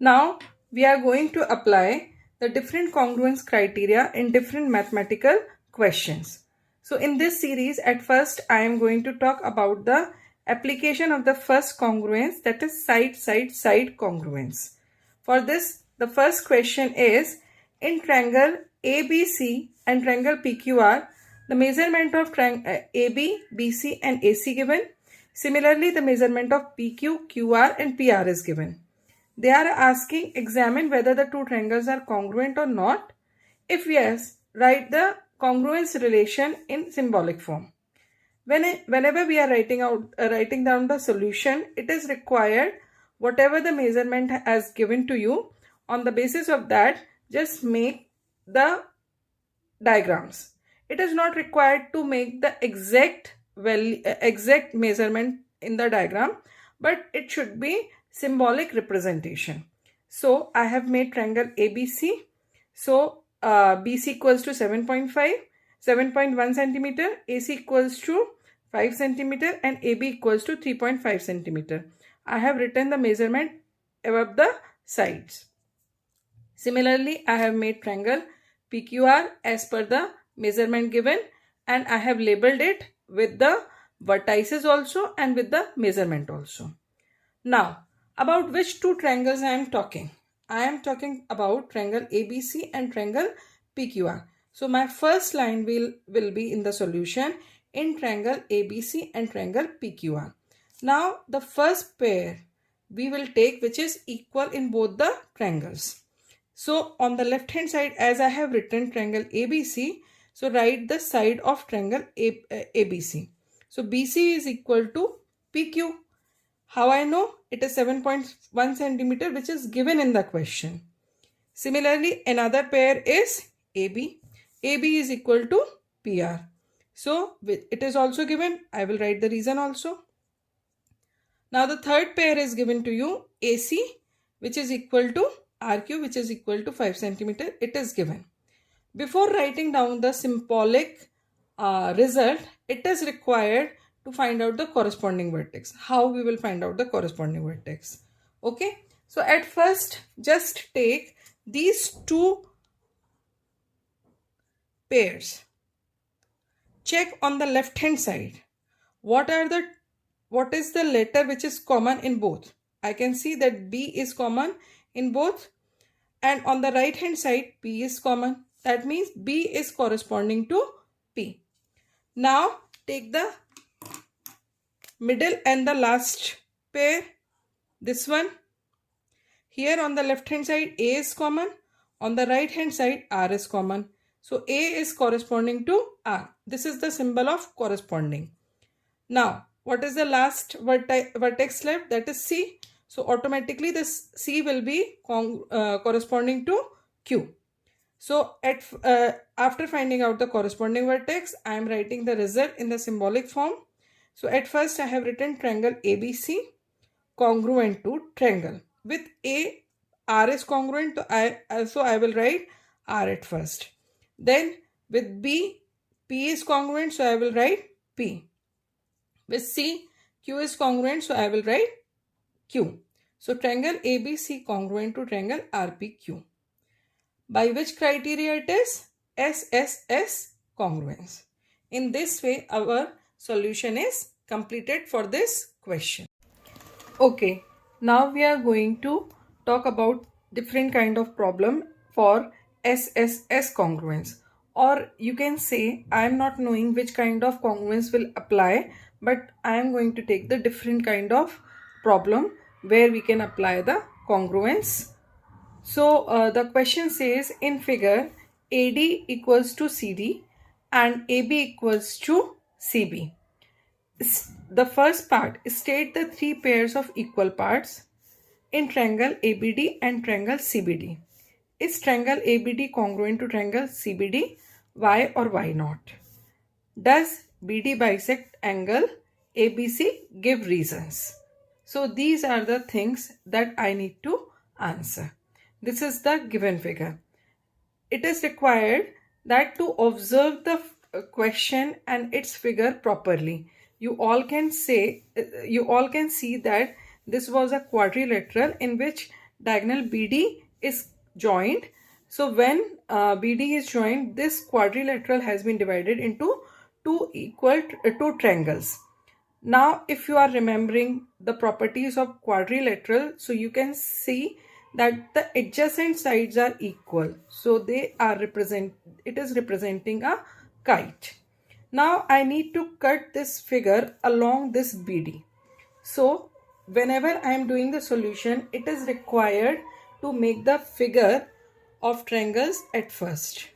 Now we are going to apply the different congruence criteria in different mathematical questions. So in this series, at first I am going to talk about the application of the first congruence, that is side congruence. For this, the first question is, in triangle ABC and triangle PQR, the measurement of triangle AB, BC and AC given. Similarly, the measurement of PQ, QR and PR is given. They are asking, examine whether the two triangles are congruent or not. If yes, write the congruence relation in symbolic form. Whenever we are writing down the solution, it is required whatever the measurement has given to you. On the basis of that, just make the diagrams. It is not required to make the exact measurement in the diagram, but it should be symbolic representation. So I have made triangle ABC. So BC equals to 7.1 centimeter, AC equals to 5 centimeter and AB equals to 3.5 centimeter. I have written the measurement above the sides. Similarly, I have made triangle PQR as per the measurement given, and I have labeled it with the vertices also and with the measurement also. Now, about which two triangles I am talking? I am talking about triangle ABC and triangle PQR. So my first line will be in the solution in triangle ABC and triangle PQR. Now the first pair we will take which is equal in both the triangles. So on the left hand side, as I have written triangle ABC, so write the side of triangle ABC. So BC is equal to PQ. How I know? It is 7.1 centimeter which is given in the question. Similarly, another pair is AB. AB is equal to PR. So it is also given. I will write the reason also. Now the third pair is given to you, AC, which is equal to RQ, which is equal to 5 centimeter. It is given. Before writing down the symbolic result, it is required to find out the corresponding vertex. How we will find out the corresponding vertex? Okay. So at first, just take these two pairs. Check on the left hand side. What is the letter which is common in both? I can see that B is common in both, and on the right hand side P is common. That means B is corresponding to P. Now take the middle and the last pair, this one. Here on the left hand side A is common, on the right hand side R is common. So A is corresponding to R. This is the symbol of corresponding. Now what is the last vertex left? That is C. So automatically this C will be corresponding to Q. So after finding out the corresponding vertex, I am writing the result in the symbolic form. So at first I have written triangle ABC congruent to triangle. With A, R is congruent, so I will write R at first. Then with B, P is congruent, so I will write P. With C, Q is congruent, so I will write Q. So triangle ABC congruent to triangle RPQ. By which criteria it is? SSS congruence. In this way, our solution is completed for this question. Okay, now we are going to talk about different kind of problem for SSS congruence. Or you can say, I am not knowing which kind of congruence will apply, but I am going to take the different kind of problem where we can apply the congruence. So the question says, in figure AD equals to CD and AB equals to CB. The first part, state the three pairs of equal parts in triangle ABD and triangle CBD. Is triangle ABD congruent to triangle CBD? Why or why not? Does BD bisect angle ABC? Give reasons. So these are the things that I need to answer. This is the given figure. It is required that to observe the question and its figure properly. You all can see that this was a quadrilateral in which diagonal BD is joined. So when BD is joined, this quadrilateral has been divided into two triangles. Now, if you are remembering the properties of quadrilateral, so you can see that the adjacent sides are equal. So it is representing a kite. Now I need to cut this figure along this BD. So whenever I am doing the solution, it is required to make the figure of triangles at first.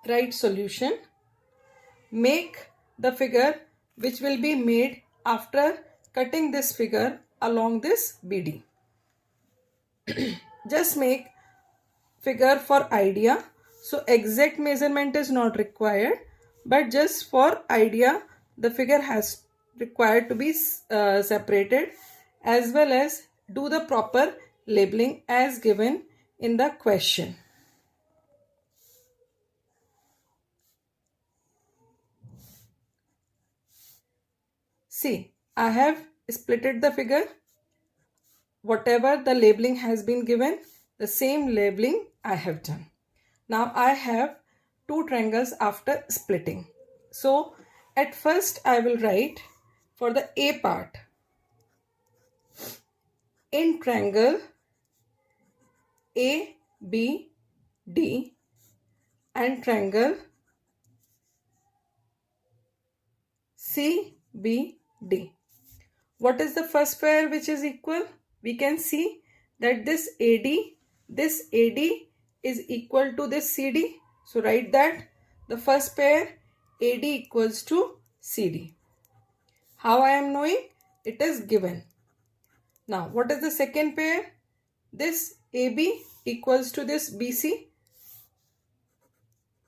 Write solution. Make the figure which will be made after cutting this figure along this BD. Just make figure for idea. So exact measurement is not required, but just for idea the figure has required to be separated, as well as do the proper labeling as given in the question. See, I have splitted the figure. Whatever the labeling has been given, the same labeling I have done. Now I have two triangles after splitting. So at first I will write for the A part, in triangle ABD and triangle CBD. What is the first pair which is equal? We can see that this AD is equal to this CD. So write that the first pair AD equals to CD. How I am knowing? It is given. Now what is the second pair? This AB equals to this BC.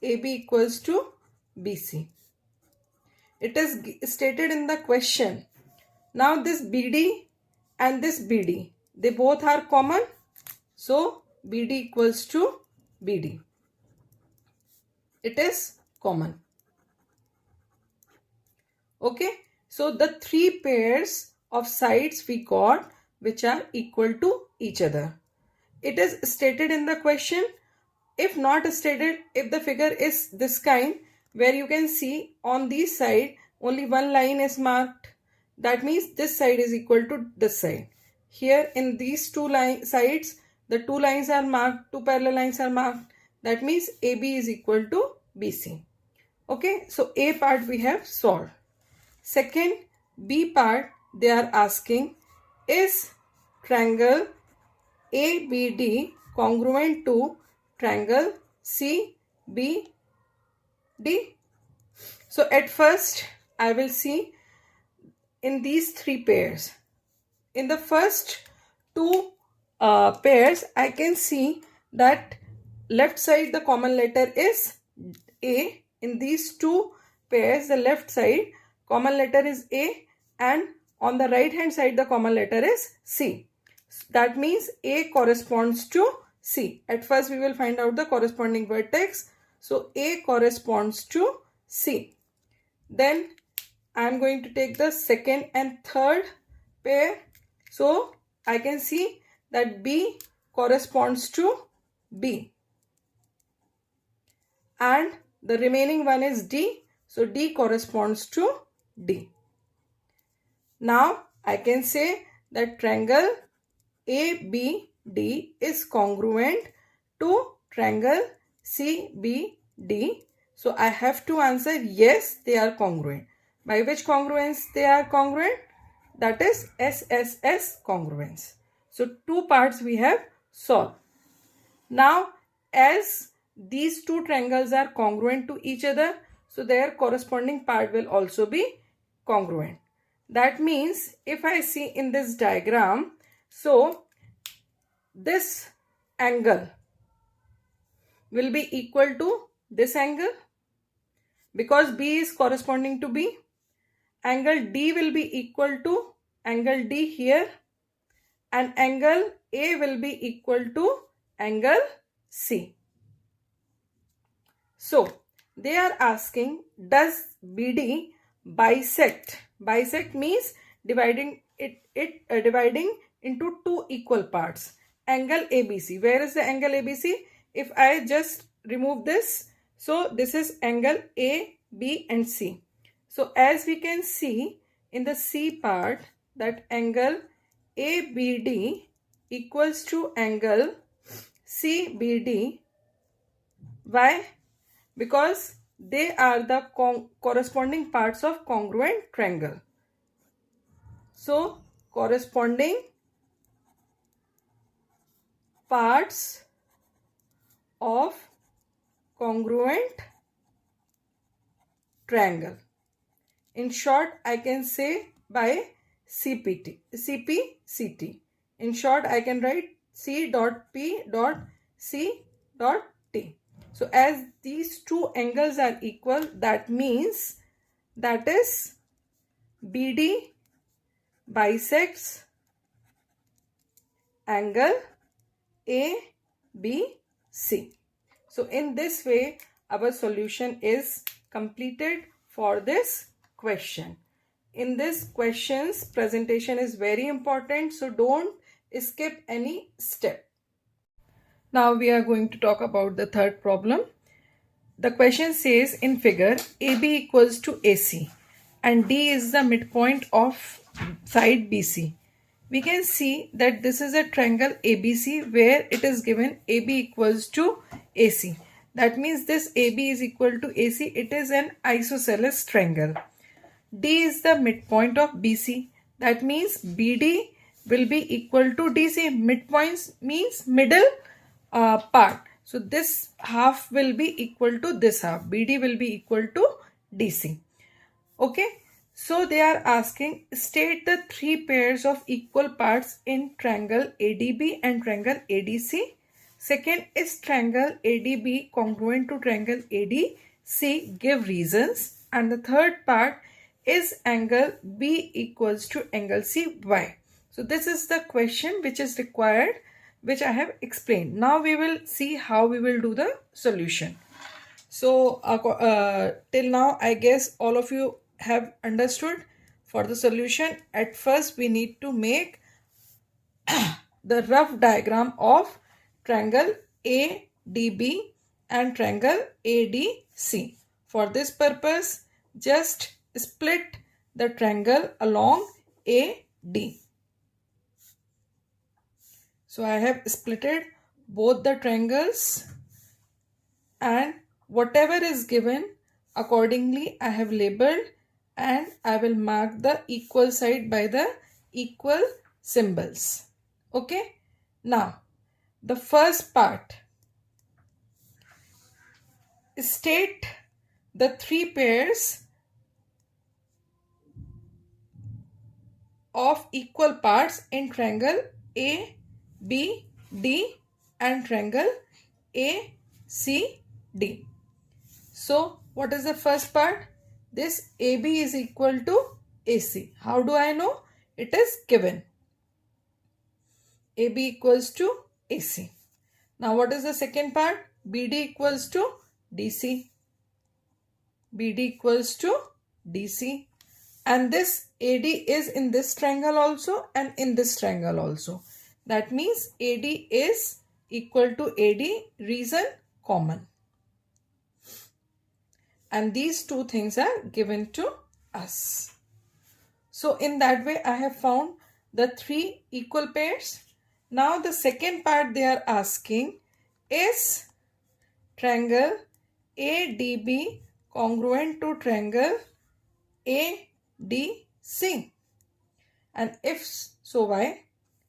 AB equals to BC. It is stated in the question. Now this BD and this BD, they both are common. So BD equals to BD. It is common. Okay. So the three pairs of sides we got which are equal to each other. It is stated in the question. If not stated, if the figure is this kind, where you can see on this side only one line is marked, that means this side is equal to this side. Here in these two sides, the two lines are marked, two parallel lines are marked, that means AB is equal to BC. Okay, so A part we have solved. Second, B part, they are asking, is triangle ABD congruent to triangle CBD? So at first I will see in these three pairs. In the first two pairs, I can see that left side the common letter is A. In these two pairs, the left side common letter is A, and on the right hand side the common letter is C. That means A corresponds to C. At first we will find out the corresponding vertex. So A corresponds to C. Then I am going to take the second and third pair. So I can see that B corresponds to B. And the remaining one is D. So D corresponds to D. Now I can say that triangle ABD is congruent to triangle CBD. So I have to answer yes, they are congruent. By which congruence they are congruent? That is SSS congruence. So two parts we have solved. Now as these two triangles are congruent to each other, so their corresponding part will also be congruent. That means if I see in this diagram, so this angle will be equal to this angle because B is corresponding to B. Angle D will be equal to angle D here, and angle A will be equal to angle C. So they are asking, does BD bisect? Bisect means dividing it dividing into two equal parts. Angle ABC. Where is the angle ABC? If I just remove this, so this is angle A, B and C. So as we can see in the C part, that angle ABD equals to angle CBD. Why? Because they are the corresponding parts of congruent triangle. So corresponding parts of congruent triangle. In short, I can say by CPCT. In short, I can write C dot P dot C dot T. So as these two angles are equal, that means that is BD bisects angle ABC. So in this way, our solution is completed for this question. In this question's presentation is very important, so don't skip any step. Now we are going to talk about the third problem. The question says in figure AB equals to AC and D is the midpoint of side BC. We can see that this is a triangle ABC where it is given AB equals to AC. That means this AB is equal to AC. It is an isosceles triangle. D is the midpoint of BC. That means BD will be equal to DC. Midpoints means middle part. So this half will be equal to this half. BD will be equal to DC. Okay. So they are asking, state the three pairs of equal parts in triangle ADB and triangle ADC. Second, is triangle ADB congruent to triangle ADC? Give reasons. And the third part is angle B equals to angle C. Why? So this is the question which is required, which I have explained. Now we will see how we will do the solution. So till now, I guess all of you have understood. For the solution, at first we need to make the rough diagram of triangle ADB and triangle ADC. For this purpose, just split the triangle along AD. So I have splitted both the triangles and whatever is given accordingly I have labeled, and I will mark the equal side by the equal symbols. Okay. Now the first part, state the three pairs of equal parts in triangle ABD and triangle ACD. So what is the first part? This AB is equal to AC. How do I know? It is given. AB equals to AC. Now what is the second part? BD equals to DC. BD equals to DC. And this AD is in this triangle also and in this triangle also. That means AD is equal to AD, reason common. And these two things are given to us. So in that way I have found the three equal pairs. Now the second part they are asking, is triangle ADB congruent to triangle ADC? And if so, why?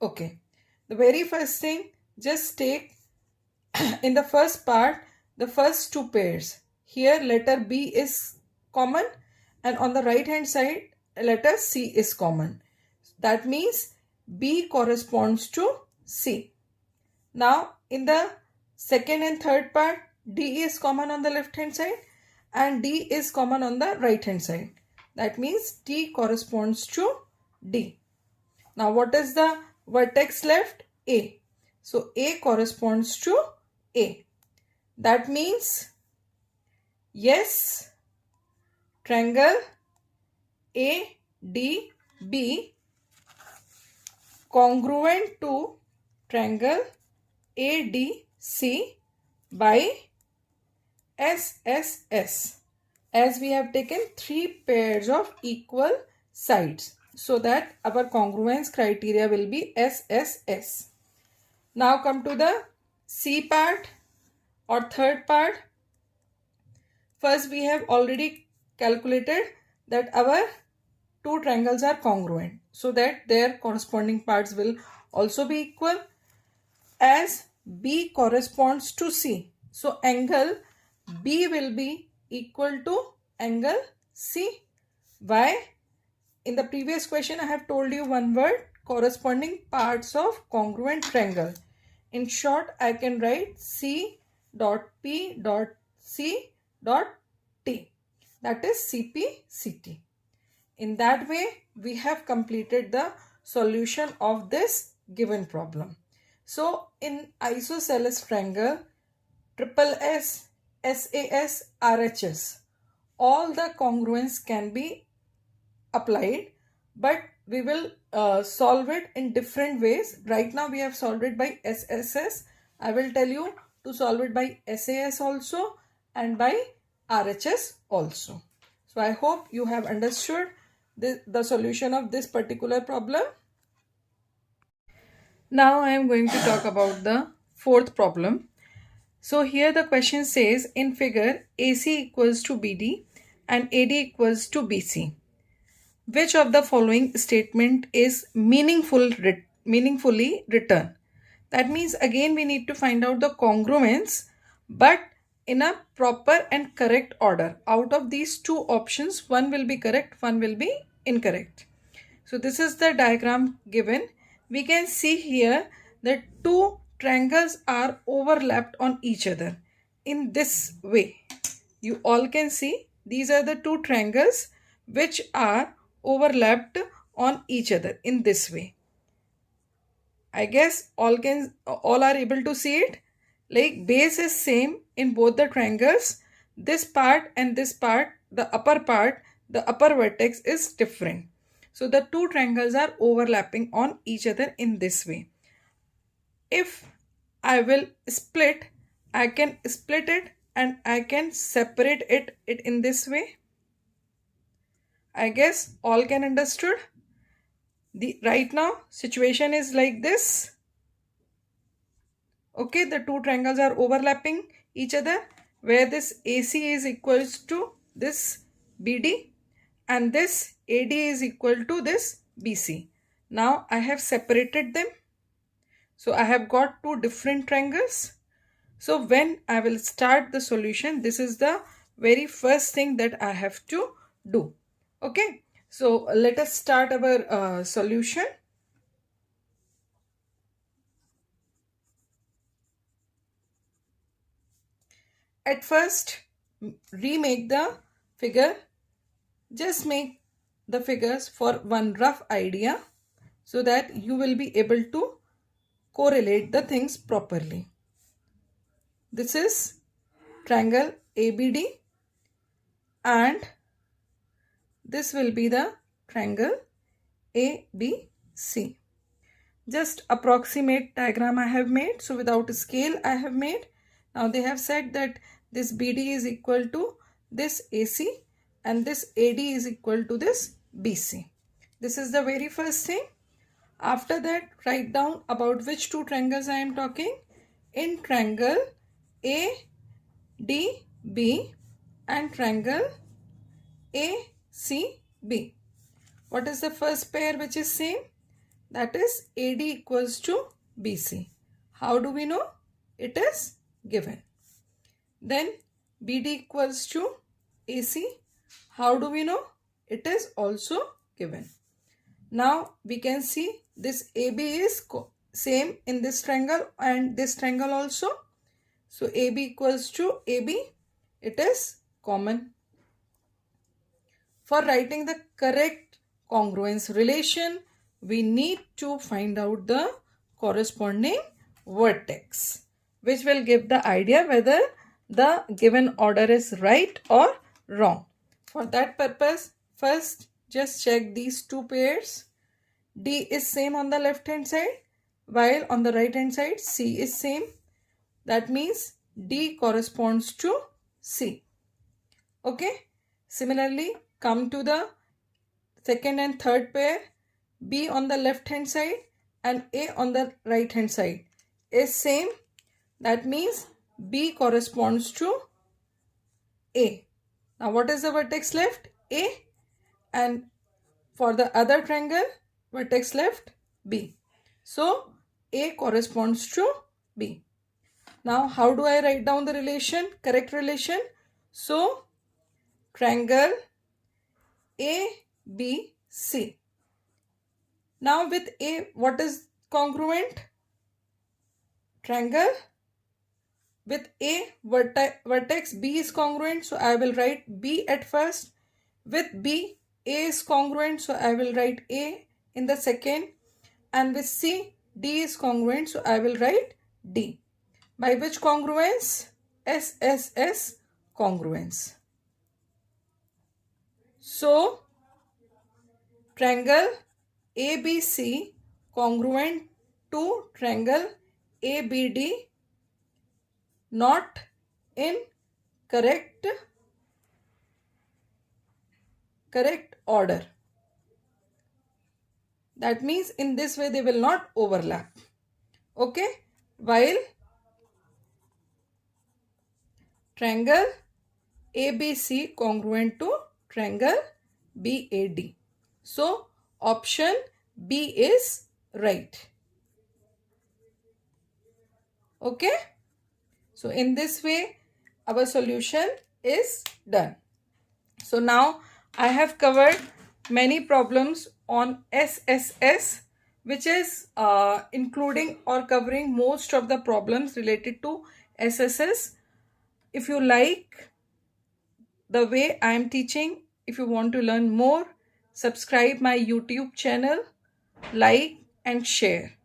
Okay. The very first thing, just take in the first part the first two pairs. Here letter B is common and on the right hand side letter C is common. That means B corresponds to C. Now in the second and third part, D is common on the left hand side and D is common on the right hand side. That means D corresponds to D. Now what is the vertex left? A. So A corresponds to A. That means yes, triangle ADB congruent to triangle ADC by SSS, as we have taken 3 pairs of equal sides, so that our congruence criteria will be SSS. Now come to the C part or third part. First, we have already calculated that our two triangles are congruent, so that their corresponding parts will also be equal. As B corresponds to C, so angle B will be equal to angle C. Why? In the previous question, I have told you one word, corresponding parts of congruent triangle. In short, I can write C dot P dot C dot T. That is CP/CT. In that way, we have completed the solution of this given problem. So, in isosceles triangle, SSS, SAS, RHS, all the congruence can be applied, but we will solve it in different ways. Right now we have solved it by SSS. I will tell you to solve it by SAS also and by RHS also. So I hope you have understood the solution of this particular problem. Now I am going to talk about the fourth problem. So here the question says, in figure AC equals to BD and AD equals to BC. Which of the following statement is meaningfully written? That means again we need to find out the congruence, but in a proper and correct order. Out of these two options, one will be correct, one will be incorrect. So this is the diagram given. We can see here that two triangles are overlapped on each other in this way. You all can see these are the two triangles which are overlapped on each other in this way. I guess all are able to see it. Like base is same in both the triangles. This part and this part, the upper vertex is different. So the two triangles are overlapping on each other in this way. If I will split, I can split it and I can separate it in this way. I guess all can understood. Right now situation is like this. Okay, the two triangles are overlapping each other, where this AC is equals to this BD and this AD is equal to this BC. Now I have separated them. So I have got two different triangles. So when I will start the solution, this is the very first thing that I have to do. Okay, so let us start our solution. At first, remake the figure. Just make the figures for one rough idea so that you will be able to correlate the things properly. This is triangle ABD and this will be the triangle ABC. Just approximate diagram I have made. So without a scale I have made. Now they have said that this BD is equal to this AC and this AD is equal to this BC. This is the very first thing. After that, write down about which two triangles I am talking. In triangle ADB and triangle ACB. What is the first pair which is same? That is AD equals to BC. How do we know? It is given. Then BD equals to AC. How do we know? It is also given. Now we can see this AB is same in this triangle and this triangle also. So AB equals to AB. It is common. For writing the correct congruence relation, we need to find out the corresponding vertex, which will give the idea whether the given order is right or wrong. For that purpose, first just check these two pairs. D is same on the left hand side, while on the right hand side C is same. That means D corresponds to C. Okay. Similarly, come to the second and third pair. B on the left hand side and A on the right hand side is same. That means B corresponds to A. Now what is the vertex left? A. And for the other triangle, vertex left B. So A corresponds to B. Now how do I write down the relation, correct relation? So triangle ABC. Now with A, what is congruent? Triangle with A vertex B is congruent, so I will write B at first. With B, A is congruent, so I will write A in the second. And with C, D is congruent, so I will write D. By which congruence? SSS congruence. So, triangle ABC congruent to triangle ABD, not in correct order. That means in this way they will not overlap. Okay. While triangle ABC congruent to triangle BAD. So option B is right. Okay. So in this way our solution is done. So now I have covered many problems on SSS, which is including or covering most of the problems related to SSS. If you like the way I am teaching, if you want to learn more, subscribe my YouTube channel, like and share.